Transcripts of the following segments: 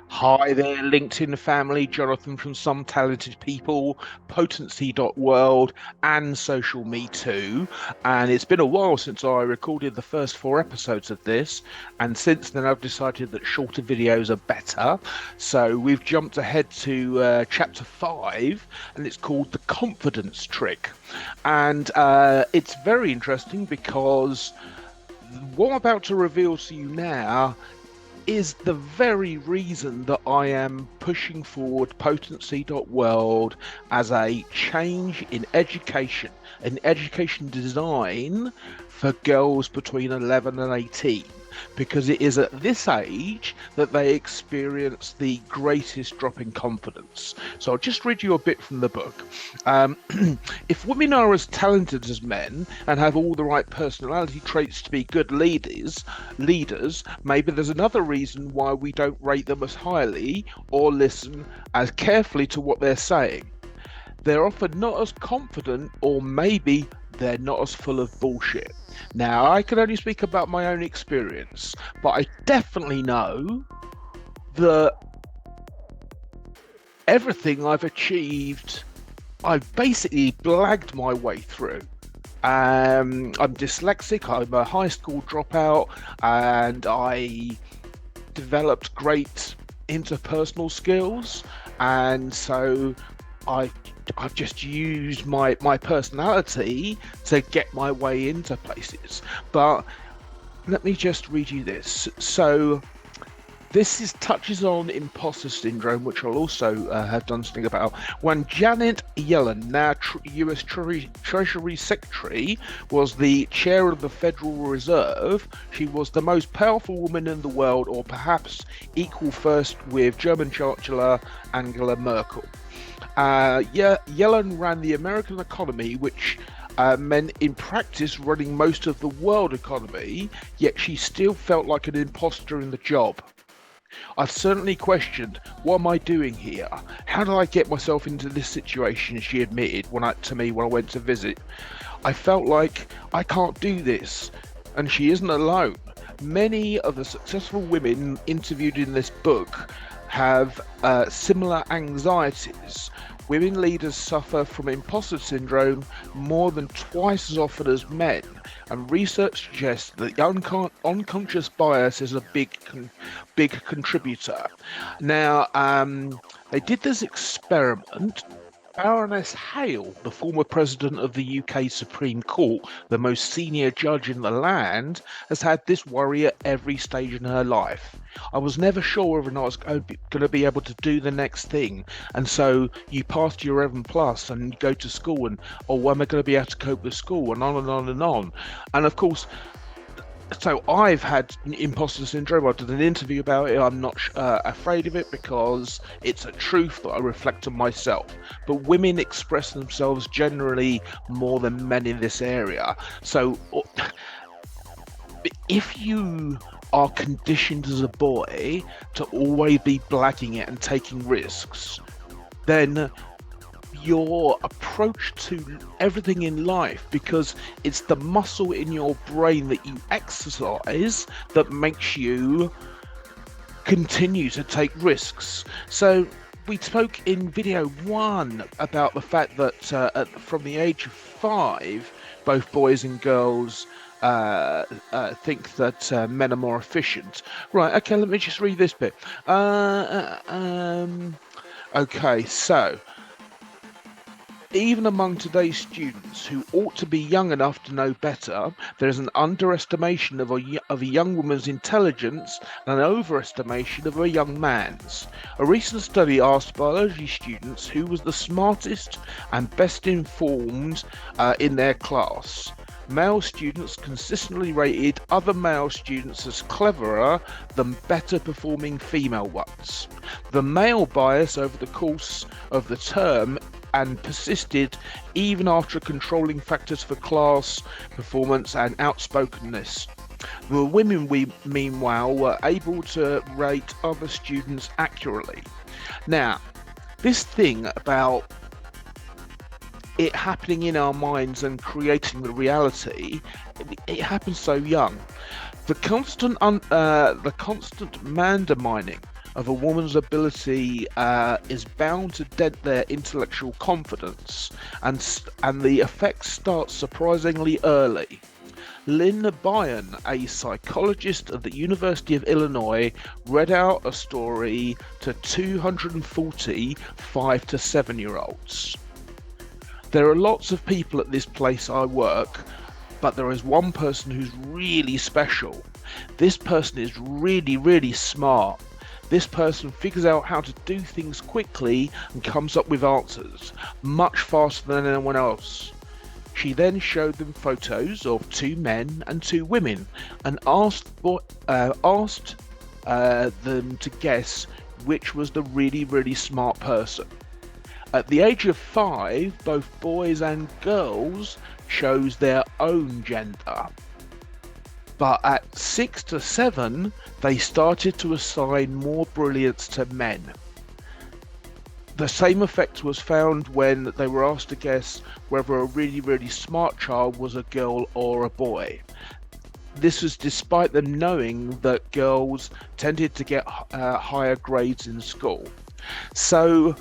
Hi there, LinkedIn family. Jonathan from Some Talented People, Potency.world, and Social Me Too. And it's been a while since I recorded the first four episodes of this. And since then, I've decided that shorter videos are better. So we've jumped ahead to chapter five, and it's called The Confidence Trick. And it's very interesting because what I'm about to reveal to you now is the very reason that I am pushing forward Potency.world as a change in education design for girls between 11 and 18, because it is at this age that they experience the greatest drop in confidence. So I'll just read you a bit from the book. Um, if women are as talented as men and have all the right personality traits to be good leaders, maybe there's another reason why we don't rate them as highly or listen as carefully to what they're saying. They're often not as confident, or maybe they're not as full of bullshit. Now, I can only speak about my own experience, but I definitely know that everything I've achieved, I've basically blagged my way through. I'm dyslexic, I'm a high school dropout, and I developed great interpersonal skills, and so I I've just used my personality to get my way into places. But let me just read you this. So this is touches on imposter syndrome, which I'll also have done something about. When Janet Yellen, now U.S. Treasury Secretary, was the chair of the Federal Reserve, she was the most powerful woman in the world, or perhaps equal first with German Chancellor Angela Merkel. Yellen ran the American economy, which meant in practice running most of the world economy, yet she still felt like an imposter in the job. I've certainly questioned, what am I doing here? How did I get myself into this situation? She admitted to me when I went to visit. I felt like I can't do this, and she isn't alone. Many of the successful women interviewed in this book have similar anxieties. Women leaders suffer from imposter syndrome more than twice as often as men, and research suggests that unconscious bias is a big contributor. Now, they did this experiment. Baroness Hale, the former president of the UK Supreme Court, the most senior judge in the land, has had this worry at every stage in her life. I was never sure whether or not I was going to be able to do the next thing. And so you pass your 11 plus and you go to school and, oh, am I going to be able to cope with school? And on and on and on. And of course, so I've had imposter syndrome. I did an interview about it. I'm not afraid of it because it's a truth that I reflect on myself. But women express themselves generally more than men in this area. So if you are conditioned as a boy to always be blagging it and taking risks, then your approach to everything in life, because it's the muscle in your brain that you exercise that makes you continue to take risks. So we spoke in video one about the fact that from the age of 5, both boys and girls think that men are more efficient. Right, okay, let me just read this bit. Okay, so even among today's students who ought to be young enough to know better, there is an underestimation of a young woman's intelligence and an overestimation of a young man's. A recent study asked biology students who was the smartest and best informed in their class. Male students consistently rated other male students as cleverer than better performing female ones. The male bias over the course of the term and persisted even after controlling factors for class performance and outspokenness. The women, meanwhile, were able to rate other students accurately. Now, this thing about it happening in our minds and creating the reality, it happens so young. The constant man-undermining of a woman's ability is bound to dent their intellectual confidence, and the effects start surprisingly early. Lynn Byron, a psychologist at the University of Illinois, read out a story to 240 5 to 7-year-olds. There are lots of people at this place I work, but there is one person who's really special. This person is really, really smart. This person figures out how to do things quickly and comes up with answers much faster than anyone else. She then showed them photos of 2 men and 2 women and asked them to guess which was the really, really smart person. At the age of 5, both boys and girls chose their own gender. But at 6 to 7, they started to assign more brilliance to men. The same effect was found when they were asked to guess whether a really, really smart child was a girl or a boy. This was despite them knowing that girls tended to get higher grades in school. So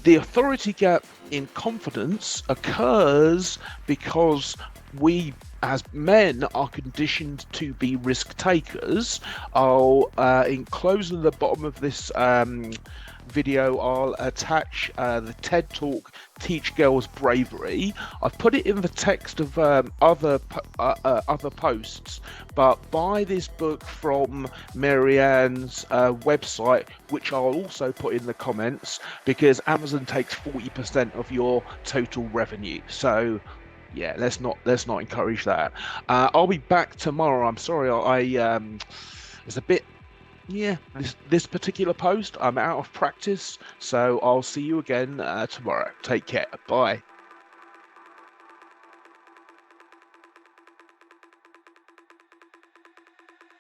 the authority gap in confidence occurs because we as men are conditioned to be risk takers. I'll enclose at the bottom of this video, I'll attach the TED Talk Teach Girls Bravery. I've put it in the text of other posts, but buy this book from Marianne's website, which I'll also put in the comments, because Amazon takes 40% of your total revenue. So yeah, let's not encourage that. I'll be back tomorrow. I'm sorry, it's a bit. Yeah, this particular post, I'm out of practice, so I'll see you again tomorrow. Take care. Bye.